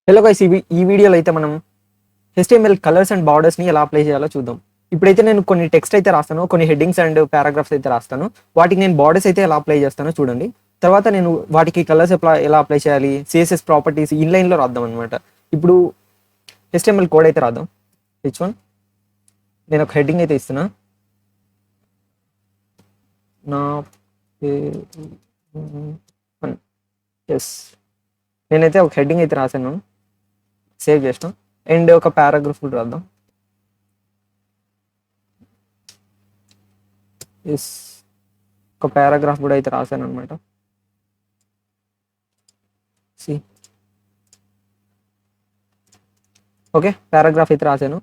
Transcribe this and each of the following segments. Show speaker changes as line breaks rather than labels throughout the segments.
Hello guys, ఈ వీడియోలో అయితే మనం HTML కలర్స్ అండ్ బార్డర్స్ని ఎలా అప్లై చేయాలో చూద్దాం. ఇప్పుడైతే నేను కొన్ని టెక్స్ట్ అయితే రాస్తాను, కొన్ని హెడ్డింగ్స్ అండ్ పారాగ్రాఫ్స్ అయితే రాస్తాను. వాటికి నేను బార్డర్స్ అయితే ఎలా అప్లై చేస్తానో చూడండి. తర్వాత నేను వాటికి కలర్స్ ఎలా అప్లై చేయాలి, CSS ప్రాపర్టీస్ ఇన్లైన్లో రాద్దాం అనమాట. ఇప్పుడు HTML కోడ్ అయితే రాద్దాం. H1 నేను ఒక హెడ్డింగ్ అయితే ఇస్తున్నా. నా ఎస్ నేనైతే ఒక హెడ్డింగ్ అయితే రాశాను, సేవ్ చేస్తాం. అండ్ ఒక పారాగ్రాఫ్ కూడా రాద్దాం. ఎస్ ఒక పారాగ్రాఫ్ కూడా అయితే రాశాను అనమాట. ఓకే, పారాగ్రాఫ్ అయితే రాశాను.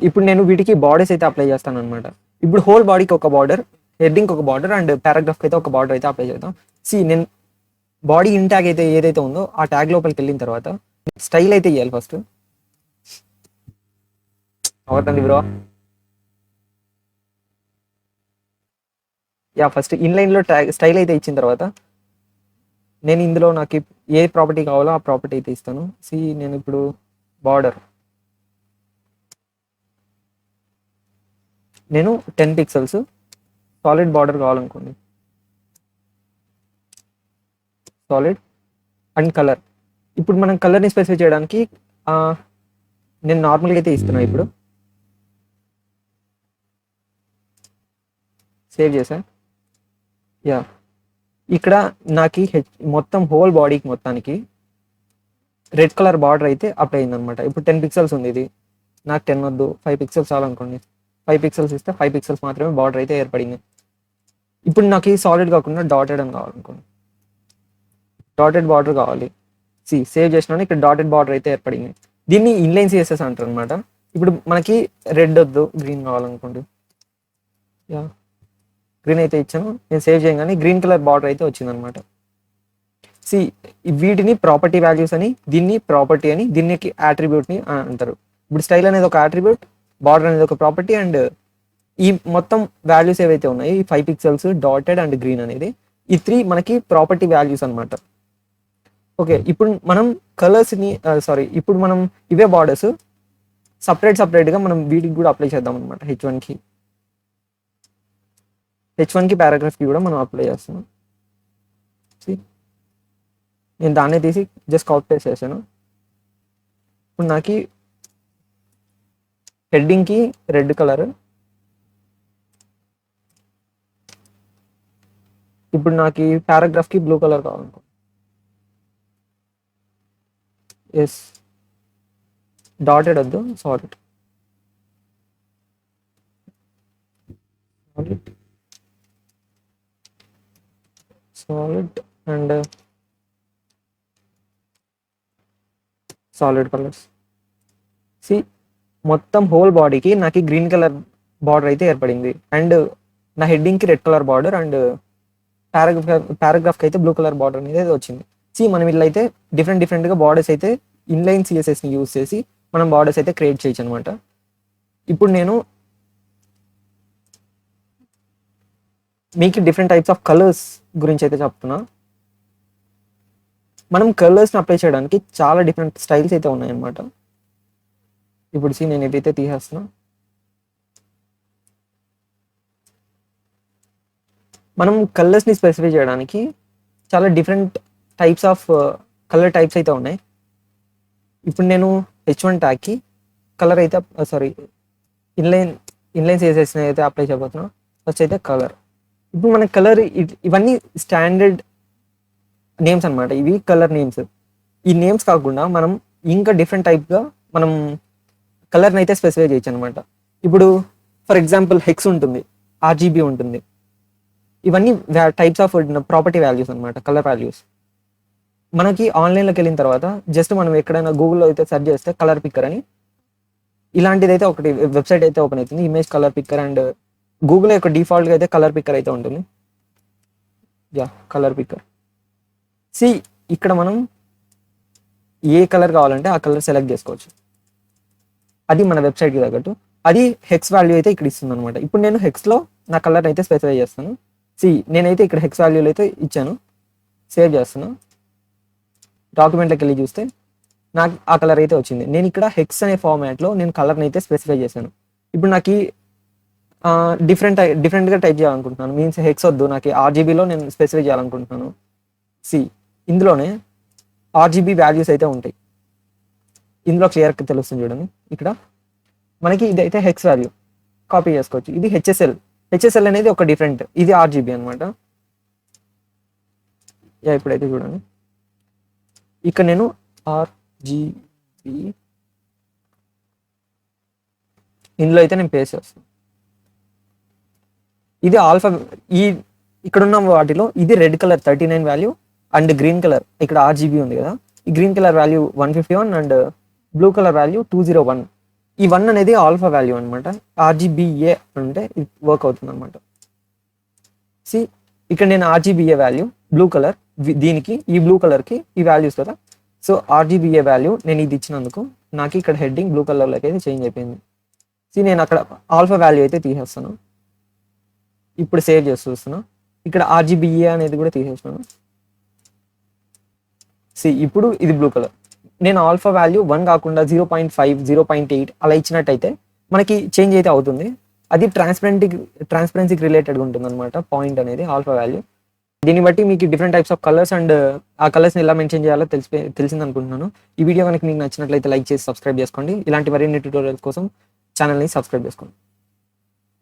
ఇప్పుడు నేను వీటికి బార్డర్స్ అయితే అప్లై చేస్తాను అనమాట. ఇప్పుడు హోల్ బాడీకి ఒక బార్డర్, హెడ్డింగ్ ఒక బార్డర్ అండ్ పారాగ్రాఫ్కి అయితే ఒక బార్డర్ అయితే అప్లై చేద్దాం. నేను బాడీ ఇన్ ట్యాగ్ అయితే ఏదైతే ఉందో ఆ ట్యాగ్ లోపలికి వెళ్ళిన తర్వాత స్టైల్ అయితే ఇవ్వాలి. ఫస్ట్ అవుతుంది బ్రో. ఫస్ట్ ఇన్లైన్లో ట్యాగ్ స్టైల్ అయితే ఇచ్చిన తర్వాత నేను ఇందులో నాకు ఏ ప్రాపర్టీ కావాలో ఆ ప్రాపర్టీ అయితే ఇస్తాను. నేను ఇప్పుడు బార్డర్ నేను 10 పిక్సెల్స్ సాలిడ్ బార్డర్ కావాలనుకోండి. Solid and colour. ఇప్పుడు మనం కలర్ని స్పెసిఫై చేయడానికి నేను నార్మల్గా అయితే ఇస్తున్నా. ఇప్పుడు సేవ్ చేసా. ఇక్కడ నాకు మొత్తం హోల్ బాడీకి మొత్తానికి రెడ్ కలర్ బార్డర్ అయితే అప్లై అయింది అనమాట. ఇప్పుడు 10 పిక్సెల్స్ ఉంది. ఇది నాకు 10 వద్దు, 5 పిక్సెల్స్ చాలనుకోండి. 5 పిక్సెల్స్ ఇస్తే 5 పిక్సెల్స్ మాత్రమే బార్డర్ అయితే ఏర్పడింది. ఇప్పుడు నాకు ఈ సాలిడ్ కాకుండా డాటెడ్ అని కావాలనుకోండి. డాటెడ్ బార్డర్ కావాలి. సేవ్ చేసినా ఇక్కడ డాటెడ్ బార్డర్ అయితే ఏర్పడింది. దీన్ని ఇన్లైన్ CSS అంటారు అనమాట. ఇప్పుడు మనకి రెడ్ వద్దు, గ్రీన్ కావాలనుకోండి. గ్రీన్ అయితే ఇచ్చాను. నేను సేవ్ చేయగానే గ్రీన్ కలర్ బార్డర్ అయితే వచ్చింది అనమాట. వీటిని ప్రాపర్టీ వాల్యూస్ అని, దీన్ని ప్రాపర్టీ అని, దీనికి యాట్రిబ్యూట్ని అంటారు. ఇప్పుడు స్టైల్ అనేది ఒక యాట్రిబ్యూట్, బార్డర్ అనేది ఒక ప్రాపర్టీ, అండ్ ఈ మొత్తం వాల్యూస్ ఏవైతే ఉన్నాయి, ఈ 5 పిక్సెల్స్, డాటెడ్ అండ్ గ్రీన్ అనేది, ఈ 3 మనకి ప్రాపర్టీ వాల్యూస్ అనమాట. ఓకే, ఇప్పుడు మనం కలర్స్ని ఇప్పుడు మనం ఇవే బార్డర్స్ సపరేట్గా మనం వీటికి కూడా అప్లై చేద్దాం అనమాట. H1కి పారాగ్రాఫ్కి కూడా మనం అప్లై చేస్తున్నాం. నేను దాన్ని తీసి జస్ట్ కాపీ పేస్ట్ చేశాను. ఇప్పుడు నాకు హెడ్డింగ్కి రెడ్ కలర్, ఇప్పుడు నాకు పారాగ్రాఫ్కి బ్లూ కలర్ కావాలనుకో. ఎస్ డాటెడ్ వద్దు, సాలిడ్ అండ్ సాలిడ్ కలర్స్. మొత్తం హోల్ బాడీకి నాకు గ్రీన్ కలర్ బార్డర్ అయితే ఏర్పడింది. అండ్ నా హెడ్డింగ్కి రెడ్ కలర్ బార్డర్ అండ్ పారాగ్రాఫ్కి అయితే బ్లూ కలర్ బార్డర్ అనేది వచ్చింది. మనం ఇట్లా అయితే డిఫరెంట్గా బార్డర్స్ అయితే ఇన్లైన్ CSSని యూజ్ చేసి మనం బార్డర్స్ అయితే క్రియేట్ చేయొచ్చు అనమాట. ఇప్పుడు నేను మీకు డిఫరెంట్ టైప్స్ ఆఫ్ కలర్స్ గురించి అయితే చెప్తున్నా. మనం కలర్స్ని అప్లై చేయడానికి చాలా డిఫరెంట్ స్టైల్స్ అయితే ఉన్నాయన్నమాట. ఇప్పుడు నేను ఏదైతే తీసేస్తున్నా, మనం కలర్స్ని స్పెసిఫై చేయడానికి చాలా different types of colour types అయితే ఉన్నాయి. ఇప్పుడు నేను H1 ట్యాగ్కి కలర్ అయితే ఇన్లైన్ CSSని అయితే అప్లై చేయబోతున్నా. ఫస్ట్ అయితే కలర్. ఇప్పుడు మన కలర్ ఇవన్నీ స్టాండర్డ్ నేమ్స్ అనమాట. ఇవి కలర్ నేమ్స్. ఈ నేమ్స్ కాకుండా మనం ఇంకా డిఫరెంట్ టైప్గా మనం కలర్ని అయితే స్పెసిఫై చేయొచ్చు అనమాట. ఇప్పుడు ఫర్ ఎగ్జాంపుల్ హెక్స్ ఉంటుంది, RGB ఉంటుంది. ఇవన్నీ టైప్స్ ఆఫ్ ప్రాపర్టీ వాల్యూస్ అనమాట, కలర్ వాల్యూస్. మనకి ఆన్లైన్లోకి వెళ్ళిన తర్వాత జస్ట్ మనం ఎక్కడైనా గూగుల్లో అయితే సెర్చ్ చేస్తే కలర్ పిక్కర్ అని ఇలాంటిది అయితే ఒకటి వెబ్సైట్ అయితే ఓపెన్ అవుతుంది, image colour picker. And Google యొక్క డిఫాల్ట్గా అయితే కలర్ పిక్కర్ అయితే ఉంటుంది. Colour picker. ఇక్కడ మనం ఏ కలర్ కావాలంటే ఆ కలర్ సెలెక్ట్ చేసుకోవచ్చు. అది మన వెబ్సైట్కి తగ్గట్టు. అది హెక్స్ వాల్యూ అయితే ఇక్కడ ఇస్తుంది అనమాట. ఇప్పుడు నేను హెక్స్లో నా కలర్ అయితే స్పెసిఫై చేస్తాను. నేనైతే ఇక్కడ హెక్స్ వాల్యూలు అయితే ఇచ్చాను. సేవ్ చేస్తున్నా. డాక్యుమెంట్లోకి వెళ్ళి చూస్తే నాకు ఆ కలర్ అయితే వచ్చింది. నేను ఇక్కడ హెక్స్ అనే ఫార్మాట్లో నేను కలర్ని అయితే స్పెసిఫై చేశాను. ఇప్పుడు నాకు డిఫరెంట్గా టైప్ చేయాలనుకుంటున్నాను. మీన్స్ హెక్స్ వద్దు, నాకు ఆర్జీబీలో నేను స్పెసిఫై చేయాలనుకుంటున్నాను. ఇందులోనే ఆర్జీబీ వాల్యూస్ అయితే ఉంటాయి. ఇందులో క్లియర్గా తెలుస్తుంది చూడండి. ఇక్కడ మనకి ఇదైతే హెక్స్ వాల్యూ కాపీ చేసుకోవచ్చు. ఇది హెచ్ఎస్ఎల్ అనేది ఒక డిఫరెంట్, ఇది ఆర్జీబీ అనమాట. ఇప్పుడైతే చూడండి, ఇక్కడ నేను ఆర్జీబీ ఇందులో అయితే నేను పేస్ట్ చేస్తాను. ఇది ఆల్ఫా, ఇక్కడ ఉన్న వాటిలో ఇది red colour 39 value and green colour ఇక్కడ ఆర్జీబీ ఉంది కదా, ఈ green colour value 151 and blue colour value 201. ఈ 1 అనేది ఆల్ఫా వాల్యూ అనమాట. ఆర్జీబీఏ అంటే ఇది వర్క్ అవుతుంది అనమాట. ఇక్కడ నేను ఆర్జీబీఏ వాల్యూ బ్లూ కలర్, దీనికి ఈ బ్లూ కలర్కి ఈ వాల్యూస్ కదా. సో ఆర్జీబీఏ వాల్యూ నేను ఇది ఇచ్చినందుకు నాకు ఇక్కడ హెడ్డింగ్ బ్లూ కలర్లోకి అయితే చేంజ్ అయిపోయింది. నేను అక్కడ ఆల్ఫా వాల్యూ అయితే తీసేస్తాను. ఇప్పుడు సేవ్ చేసి చూస్తున్నా, ఇక్కడ ఆర్జీబీఏ అనేది కూడా తీసేస్తున్నాను. ఇప్పుడు ఇది బ్లూ కలర్. నేను ఆల్ఫా వాల్యూ 1 కాకుండా 0.5, 0.8 అలా ఇచ్చినట్టయితే మనకి చేంజ్ అయితే అవుతుంది. అది ట్రాన్స్పరెన్సీకి రిలేటెడ్గా ఉంటుంది అనమాట పాయింట్ అనేది ఆల్ఫా వాల్యూ. దీన్ని బట్టి మీకు different types of colours and ఆ కలర్స్ని ఎలా మెన్షన్ చేయాలో తెలిసింది అనుకుంటున్నాను. ఈ వీడియో కనుక మీకు నచ్చినట్లయితే లైక్ చేసి సబ్స్క్రైబ్ చేసుకోండి. ఇలాంటి మరిన్ని ట్యూటోరియల్స్ కోసం ఛానల్ని సబ్స్క్రైబ్ చేసుకోండి.